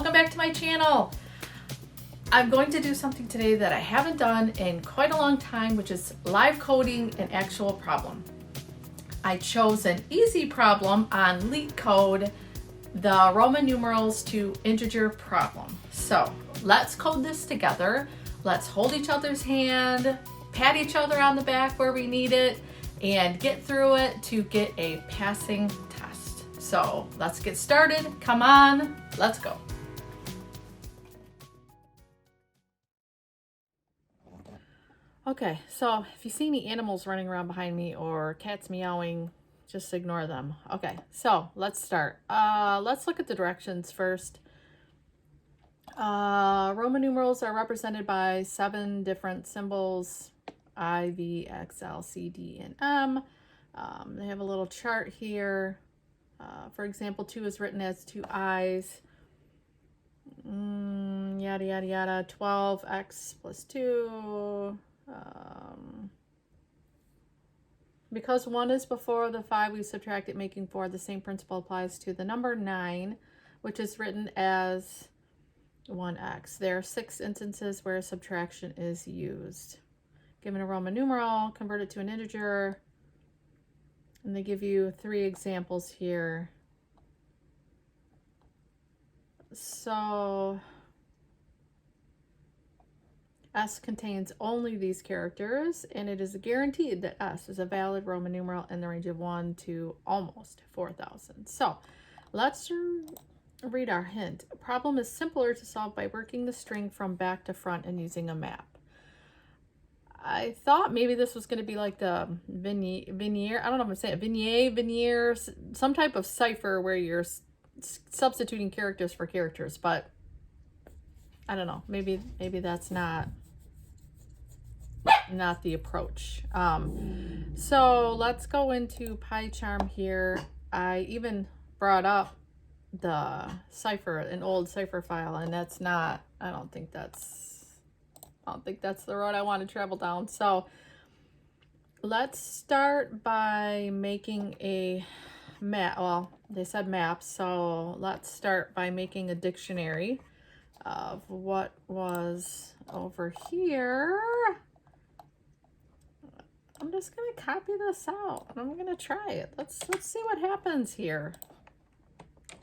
welcome back to my channel. I'm going to do something today that I haven't done in quite a long time, which is live coding an actual problem. I chose an easy problem on LeetCode, the Roman numerals to integer problem. So let's code this together. Let's hold each other's hand, pat each other on the back where we need it, and get through it to get a passing test. So let's get started. Come on, let's go. Okay, so if you see any animals running around behind me or cats meowing, just ignore them. Okay, so let's start. Let's look at the directions first. Roman numerals are represented by 7 different symbols: I, V, X, L, C, D, and M. They have a little chart here. For example, 2 is written as 2 I's. Yada, yada, yada. 12, X plus 2. Because 1 is before the 5, we subtract it, making 4. The same principle applies to the number 9, which is written as 1x. There are 6 instances where subtraction is used. Given a Roman numeral, convert it to an integer, and they give you 3 examples here. So S contains only these characters, and it is guaranteed that S is a valid Roman numeral in the range of 1 to almost 4,000. So let's read our hint. A problem is simpler to solve by working the string from back to front and using a map. I thought maybe this was going to be like the veneer, I don't know if I'm saying it, veneer, some type of cipher where you're substituting characters for characters, but I don't know. Maybe that's not the approach. So let's go into PyCharm here. I even brought up the cipher, an old cipher file, and that's not, I don't think that's the road I want to travel down. So let's start by making a map. Well, they said maps, so let's start by making a dictionary of what was over here. I'm just gonna copy this out and I'm gonna try it. Let's see what happens here.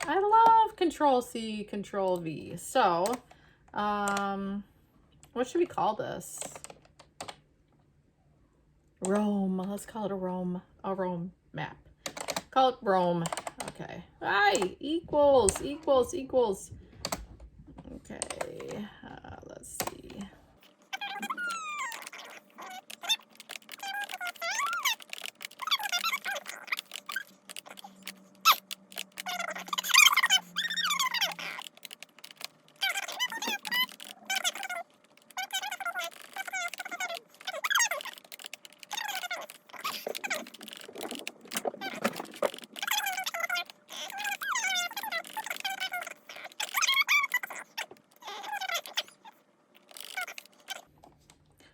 I love Control-C, Control-V. So, what should we call this? Rome. Let's call it a Rome map. Call it Rome. Okay. Aye, equals. Okay, let's see.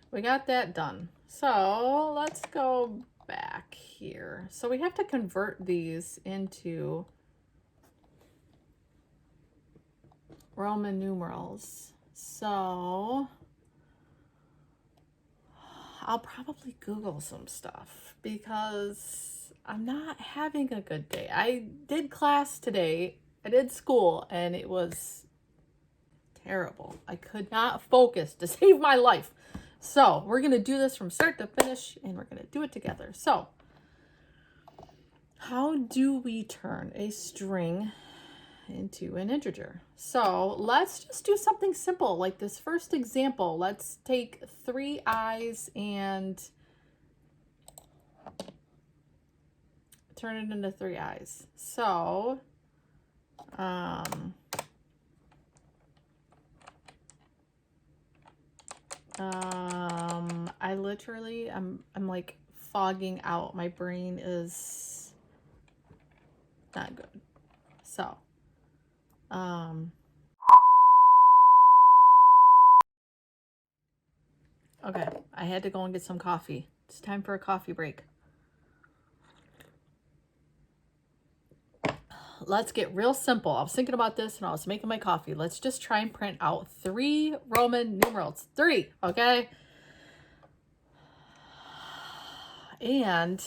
We got that done. So let's go back here. So we have to convert these into Roman numerals. So I'll probably Google some stuff because I'm not having a good day. I did class today. I did school and it was terrible. I could not focus to save my life. So we're going to do this from start to finish, and we're going to do it together. So how do we turn a string into an integer? So let's just do something simple like this first example. Let's take 3 I's and turn it into 3 I's. So I literally, I'm like fogging out. My brain is not good. So, okay, I had to go and get some coffee. It's time for a coffee break. let's get real simple. I was thinking about this and I was making my coffee. Let's just try and print out 3 Roman numerals. 3, okay? And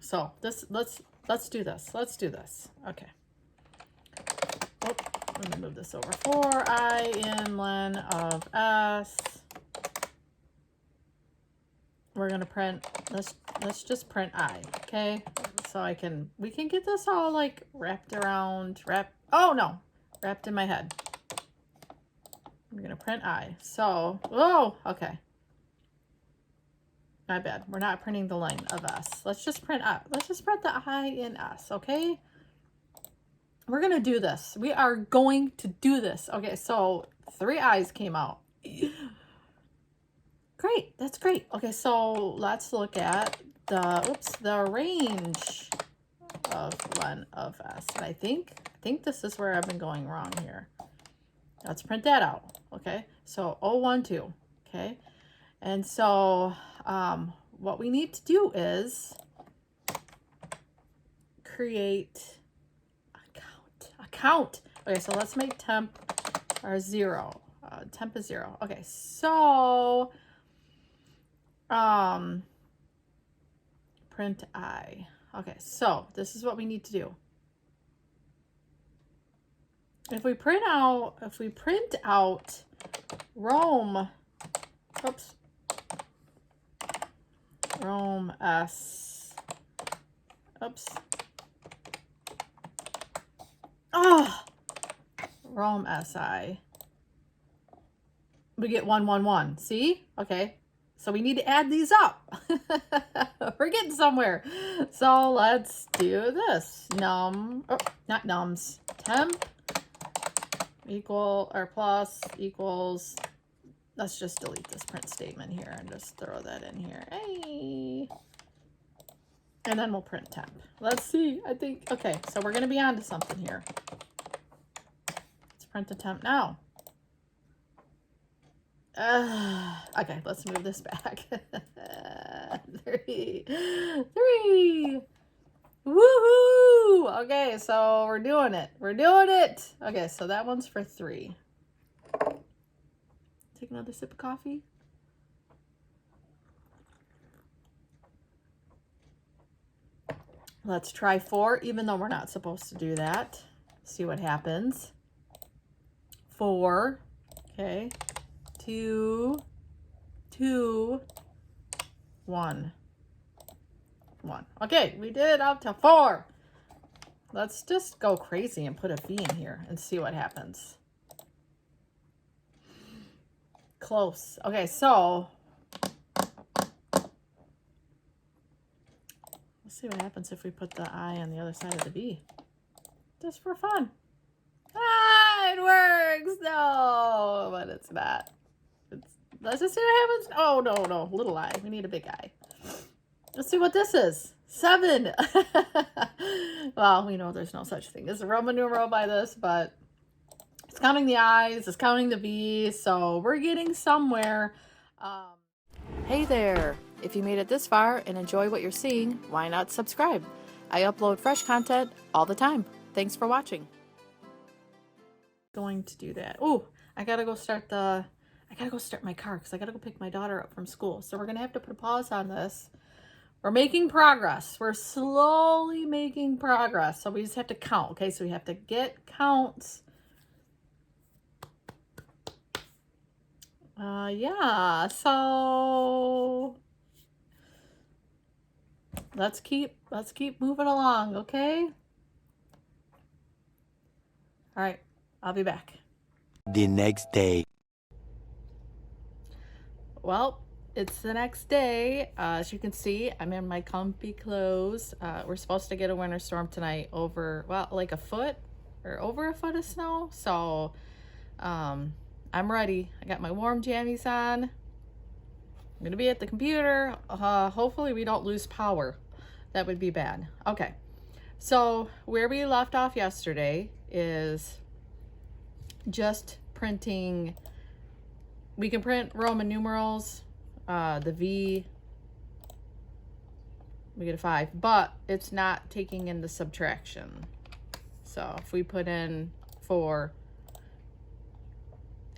so let's do this. Let's do this. Okay. Oh, let me move this over. 4I in len of S. We're gonna print, let's just print I, okay? So we can get this all like wrapped in my head. I'm gonna print I. So, oh, okay. My bad. We're not printing the line of S. Let's just print I. Let's just print the I in S, okay? We're gonna do this. We are going to do this. Okay, so 3 I's came out. Great, that's great. Okay, so let's look at the range of len of S. And I think this is where I've been going wrong here. Let's print that out. Okay, so 012. Okay, and so what we need to do is create a count. Okay, so let's make temp our 0. Temp is 0. Okay, so print I. Okay, so this is what we need to do. If we print out Rome S. Rome SI. We get 111. See? Okay. So we need to add these up. We're getting somewhere. So let's do this. Not nums. Temp equal or plus equals. Let's just delete this print statement here and just throw that in here. Hey. And then we'll print temp. Let's see. I think, okay, so we're going to be on to something here. Let's print the temp now. Okay, let's move this back. 3. Woohoo! Okay, so we're doing it. We're doing it. Okay, so that one's for 3. Take another sip of coffee. Let's try 4, even though we're not supposed to do that. See what happens. 4. Okay. 2, 1. Okay, we did up to 4. Let's just go crazy and put a V in here and see what happens. Close. Okay, so let's see what happens if we put the I on the other side of the V. Just for fun. Ah, it works. No, but it's not. Let's just see what happens. Oh, no. Little I. We need a big I. Let's see what this is. 7. Well, we know there's no such thing as a Roman numeral by this, but it's counting the I's, it's counting the V's, so we're getting somewhere. Hey there. If you made it this far and enjoy what you're seeing, why not subscribe? I upload fresh content all the time. Thanks for watching. Going to do that. Oh, I gotta go start my car because I gotta go pick my daughter up from school. So we're gonna have to put a pause on this. We're making progress. We're slowly making progress. So we just have to count. Okay, so we have to get counts. Yeah, so let's keep moving along, okay? All right, I'll be back. The next day. Well, it's the next day. As you can see, I'm in my comfy clothes. We're supposed to get a winter storm tonight over, well, like a foot or over a foot of snow. So, I'm ready. I got my warm jammies on. I'm gonna be at the computer. Hopefully we don't lose power. That would be bad. Okay, so where we left off yesterday is just printing. We can print Roman numerals, the V, we get a 5, but it's not taking in the subtraction. So if we put in 4,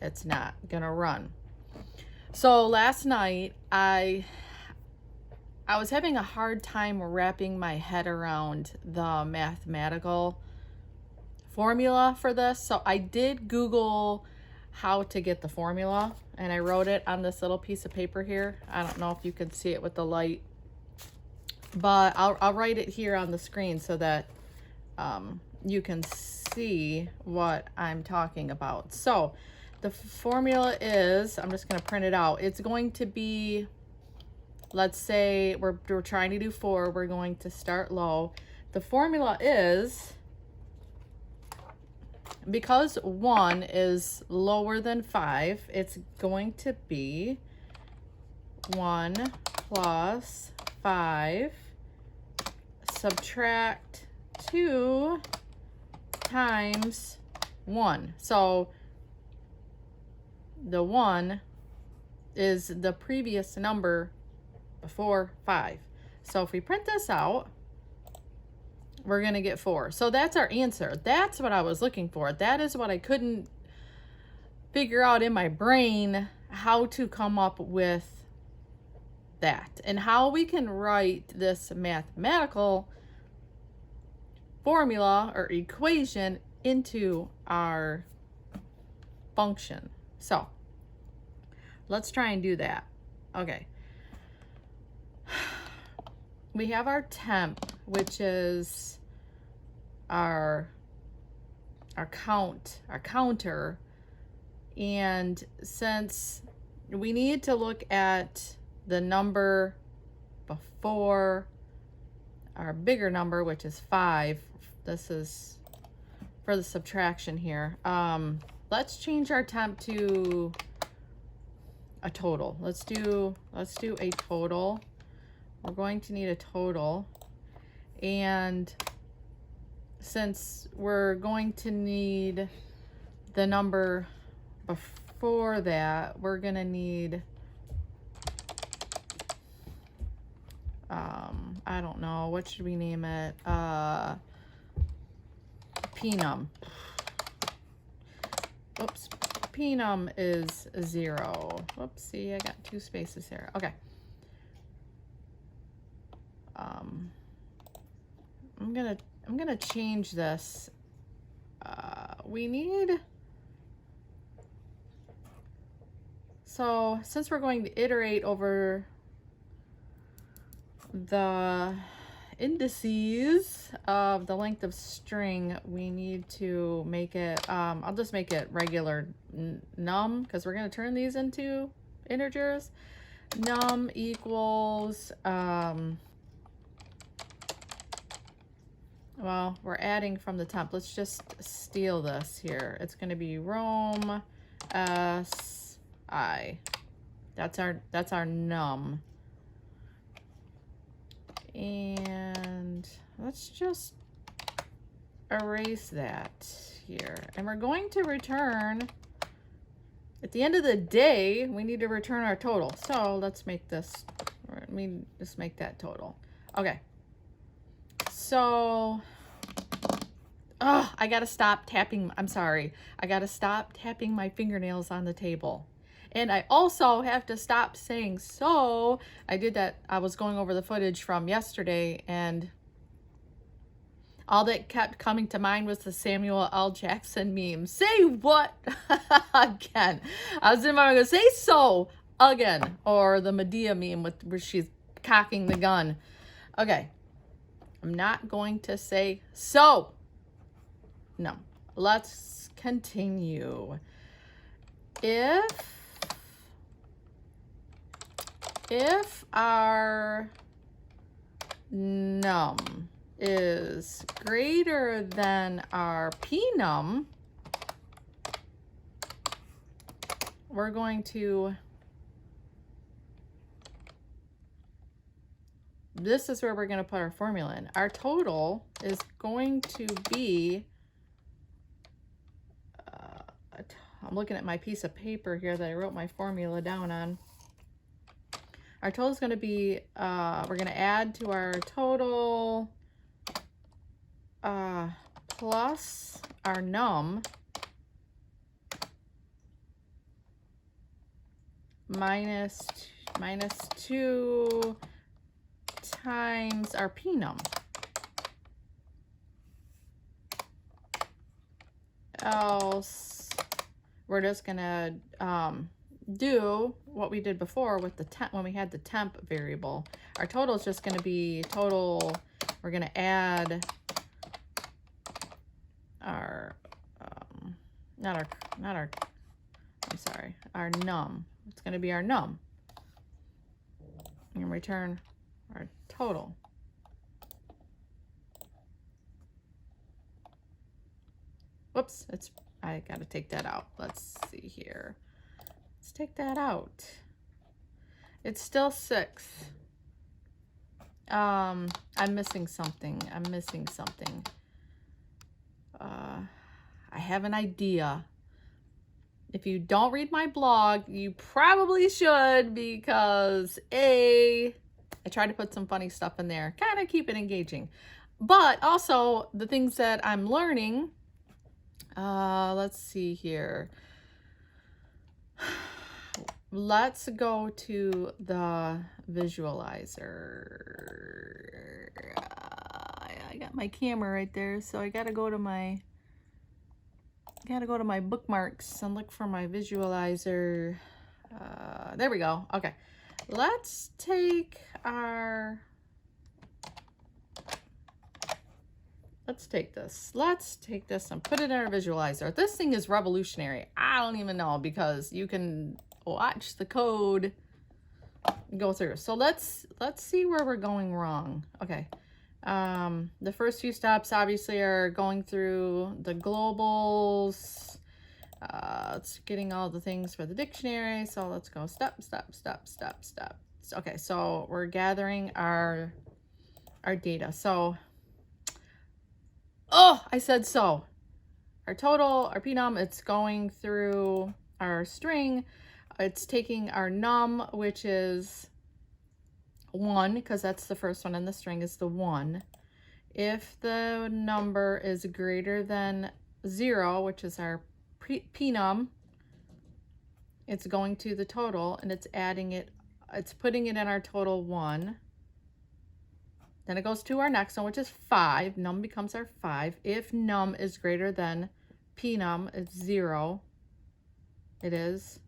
it's not gonna run. So last night I was having a hard time wrapping my head around the mathematical formula for this. So I did Google how to get the formula, and I wrote it on this little piece of paper here. I don't know if you can see it with the light, but I'll write it here on the screen so that you can see what I'm talking about. So the formula is, I'm just going to print it out. It's going to be, let's say we're trying to do 4. We're going to start low. The formula is, because 1 is lower than 5, it's going to be 1 plus 5 subtract 2 times 1. So the 1 is the previous number before 5. So if we print this out, we're going to get 4. So that's our answer. That's what I was looking for. That is what I couldn't figure out in my brain, how to come up with that and how we can write this mathematical formula or equation into our function. So let's try and do that. Okay. We have our temp, which is our counter. And since we need to look at the number before our bigger number, which is 5, this is for the subtraction here. Let's change our temp to a total. Let's do a total. We're going to need a total, and since we're going to need the number before that, we're gonna need I don't know, what should we name it? Pnum. Oops, Pnum is 0. Whoopsie, I got 2 spaces here. Okay. I'm gonna change this. We need, so since we're going to iterate over the indices of the length of string, we need to make it, I'll just make it regular num, because we're going to turn these into integers. Num equals, well, we're adding from the temp. Let's just steal this here. It's going to be Rome si. That's our num. And let's just erase that here. And we're going to return, at the end of the day, we need to return our total. So let's make this, let me just make that total. Okay. So, I gotta stop tapping. I'm sorry. I gotta stop tapping my fingernails on the table. And I also have to stop saying so. I did that. I was going over the footage from yesterday, and all that kept coming to mind was the Samuel L. Jackson meme. Say what? Again. I was going to say so again. Or the Medea meme where she's cocking the gun. Okay. I'm not going to say so. No. Let's continue. If our num is greater than our pnum, we're going to, this is where we're going to put our formula in. Our total is going to be, I'm looking at my piece of paper here that I wrote my formula down on. Our total is going to be, we're going to add to our total plus our num minus 2 times our pnum. Else, we're just going to do what we did before with the temp when we had the temp variable. Our total is just going to be total. We're going to add our our num. It's going to be our num and return our total. Whoops, I got to take that out. Let's see here. Let's take that out. It's still 6. I'm missing something. I have an idea. If you don't read my blog, you probably should, because I try to put some funny stuff in there, kind of keep it engaging. But also the things that I'm learning, let's see here. Let's go to the visualizer. I got my camera right there, so I gotta go to my bookmarks and look for my visualizer. There we go. Okay, let's take this and put it in our visualizer. This thing is revolutionary. I don't even know, because you can watch the code go through. So let's see where we're going wrong. Okay. The first few steps obviously are going through the globals. It's getting all the things for the dictionary. So let's go step. Okay, so we're gathering our data. So, I said so. Our total, our pnum, it's going through our string. It's taking our num, which is 1, because that's the first one in the string, is the 1. If the number is greater than 0, which is our pnum, it's going to the total and it's adding it, it's putting it in our total 1. Then it goes to our next one, which is 5. Num becomes our 5. If num is greater than pnum, it's 0. It is.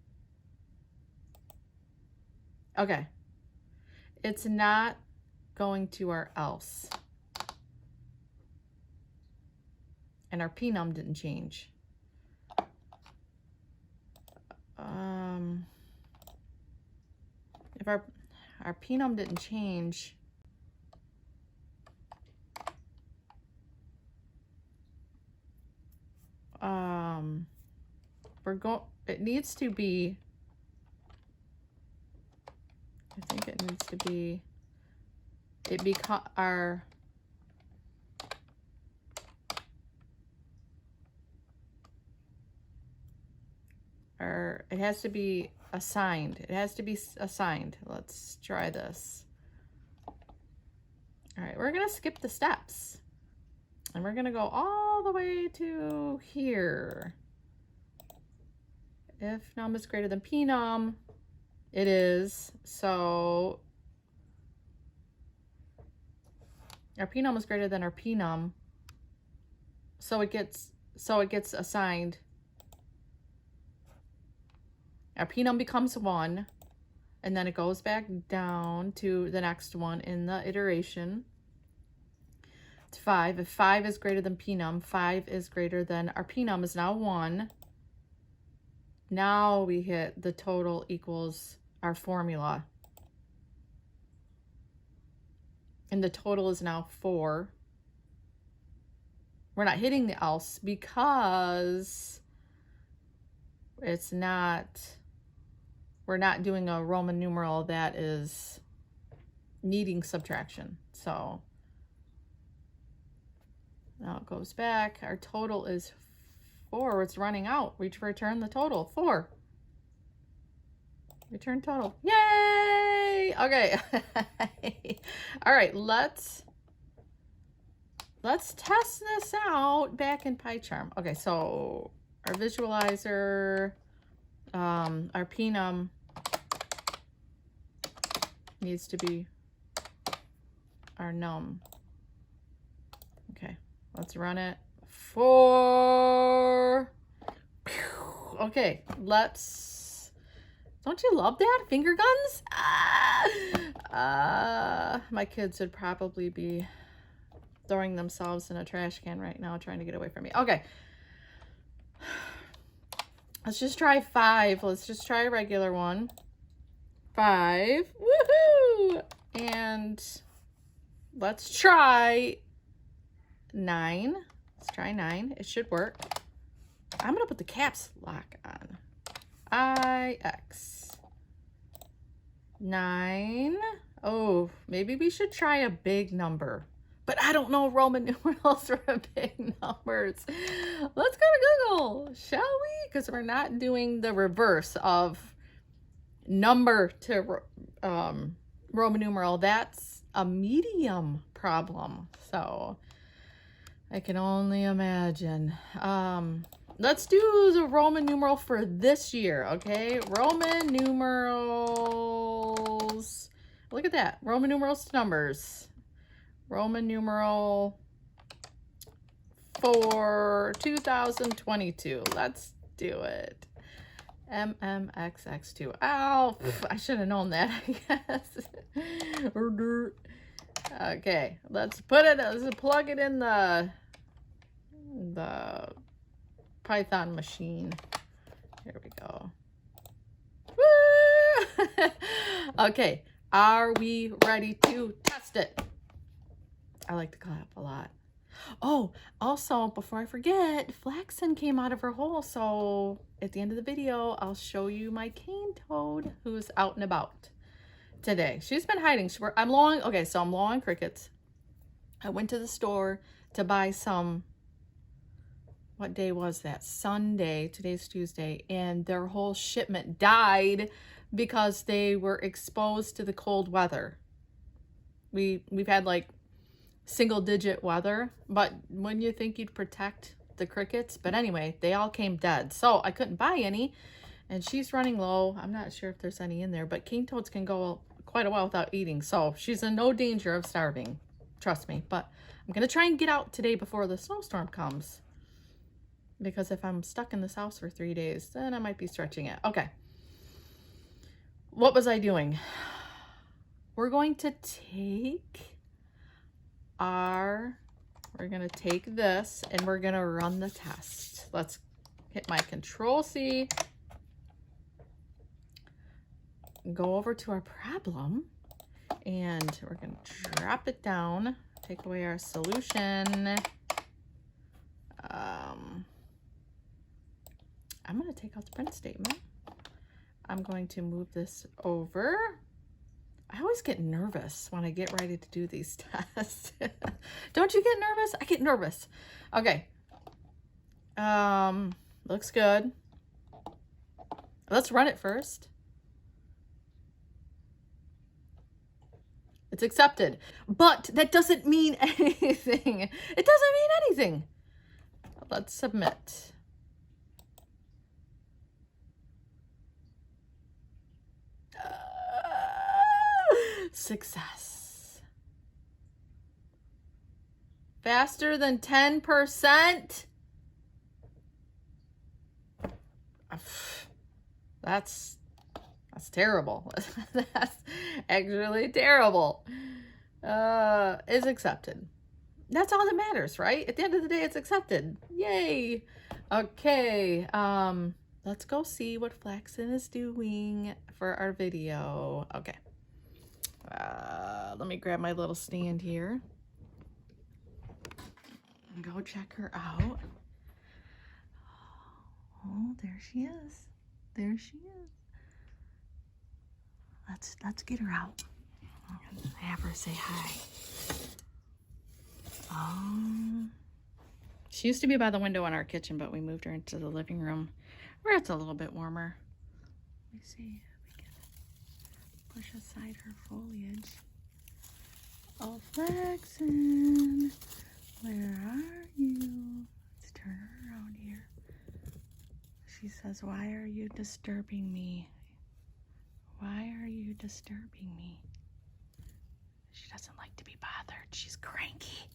Okay. It's not going to our else. And our pnum didn't change. If our pnum didn't change, it needs to be, I think it needs to be, it has to be assigned. It has to be assigned. Let's try this. All right, we're gonna skip the steps and we're gonna go all the way to here. If num is greater than pnum, it is. So our pnum is greater than our pnum. So it gets assigned. Our pnum becomes 1, and then it goes back down to the next one in the iteration. It's 5. If 5 is greater than pnum, 5 is greater than, our pnum is now 1. Now we hit the total equals our formula. And the total is now 4. We're not hitting the else because it's not, we're not doing a Roman numeral that is needing subtraction. So now it goes back. Our total is 4. It's running out. We return the total 4. Return total. Yay! we? Okay. All right, let's test this out back in PyCharm. Okay, so our visualizer, our penum needs to be our num. Okay, let's run it for, okay, let's, don't you love that? Finger guns? My kids would probably be throwing themselves in a trash can right now trying to get away from me. Okay. Let's just try 5. Let's just try a regular one. 5. Woohoo! And let's try 9. Let's try 9. It should work. I'm going to put the caps lock on. IX. 9. Oh, maybe we should try a big number. But I don't know Roman numerals for big numbers. Let's go to Google, shall we? Because we're not doing the reverse of number to Roman numeral. That's a medium problem. So I can only imagine. Let's do the Roman numeral for this year, okay? Roman numerals. Look at that. Roman numerals to numbers. Roman numeral for 2022. Let's do it. MMXX2. Ow, I should have known that, I guess. Okay, let's plug it in the Python machine. Here we go. Woo! Okay, are we ready to test it? I like to clap a lot. Oh, also, before I forget, Flaxen came out of her hole, so at the end of the video, I'll show you my cane toad who's out and about today. She's been hiding. I'm low on crickets. I went to the store to buy some, what day was that? Sunday, today's Tuesday, and their whole shipment died because they were exposed to the cold weather. We've had like single-digit weather, but wouldn't you think you'd protect the crickets? But anyway, they all came dead, so I couldn't buy any, and she's running low. I'm not sure if there's any in there, but cane toads can go quite a while without eating, so she's in no danger of starving, trust me. But I'm gonna try and get out today before the snowstorm comes, because if I'm stuck in this house for 3 days, then I might be stretching it. Okay, what was I doing? We're going to take we're going to take this and we're going to run the test. Let's hit my Control-C, go over to our problem, and we're going to drop it down, take away our solution. I'm going to take out the print statement. I'm going to move this over. I always get nervous when I get ready to do these tests. Don't you get nervous? I get nervous. Okay. Looks good. Let's run it first. It's accepted. But that doesn't mean anything. It doesn't mean anything. Let's submit. Success. Faster than 10%? That's terrible. That's actually terrible. Is accepted. That's all that matters, right? At the end of the day, it's accepted. Yay. Okay. Let's go see what Flaxen is doing for our video. Okay. Let me grab my little stand here and go check her out. Oh, there she is. There she is. Let's get her out. Have her say hi. She used to be by the window in our kitchen, but we moved her into the living room where it's a little bit warmer. Let me see if we can push aside her foliage. Oh, Flaxen, where are you? Let's turn her around here. She says, why are you disturbing me? Why are you disturbing me? She doesn't like to be bothered. She's cranky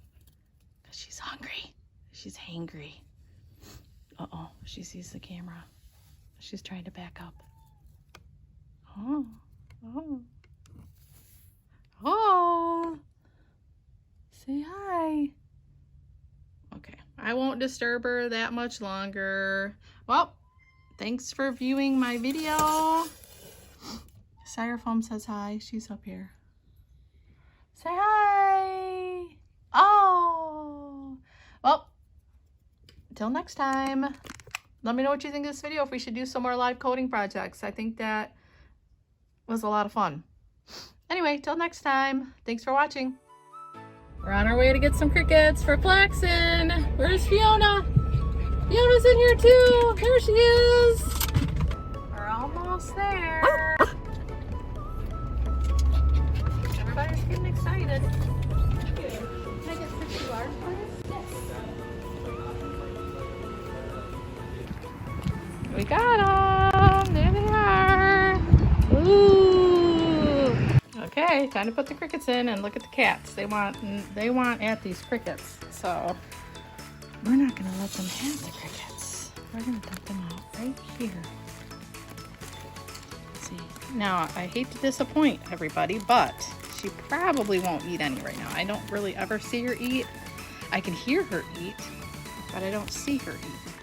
because she's hungry. She's hangry. Uh-oh, she sees the camera. She's trying to back up. Oh, oh, oh. Say hi. Okay, I won't disturb her that much longer. Well, thanks for viewing my video. Styrofoam says hi. She's up here. Say hi. Oh. Well, until next time. Let me know what you think of this video, if we should do some more live coding projects. I think that was a lot of fun. Anyway, till next time. Thanks for watching. We're on our way to get some crickets for Flaxen. Where's Fiona? Fiona's in here too. There she is. We're almost there. Everybody's getting excited. Can I get 50 large, please? Yes. We got them. There they are. Ooh. Okay, time to put the crickets in, and look at the cats. They want at these crickets. So we're not gonna let them have the crickets. We're gonna dump them out right here. Let's see. Now, I hate to disappoint everybody, but she probably won't eat any right now. I don't really ever see her eat. I can hear her eat, but I don't see her eat.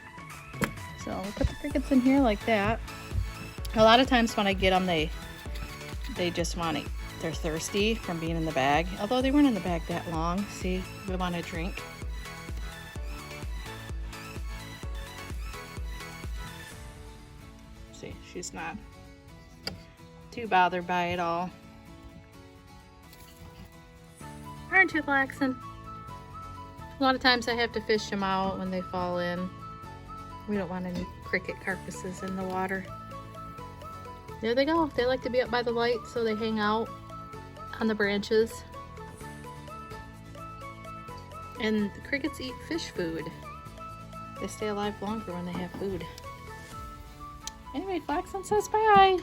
So we'll put the crickets in here like that. A lot of times when I get them, they just want to eat. They're thirsty from being in the bag. Although they weren't in the bag that long. See, we want a drink. See, she's not too bothered by it all. Aren't you, Flaxen? A lot of times I have to fish them out when they fall in. We don't want any cricket carcasses in the water. There they go. They like to be up by the light, so they hang out on the branches. And the crickets eat fish food. They stay alive longer when they have food. Anyway, Flaxen says bye.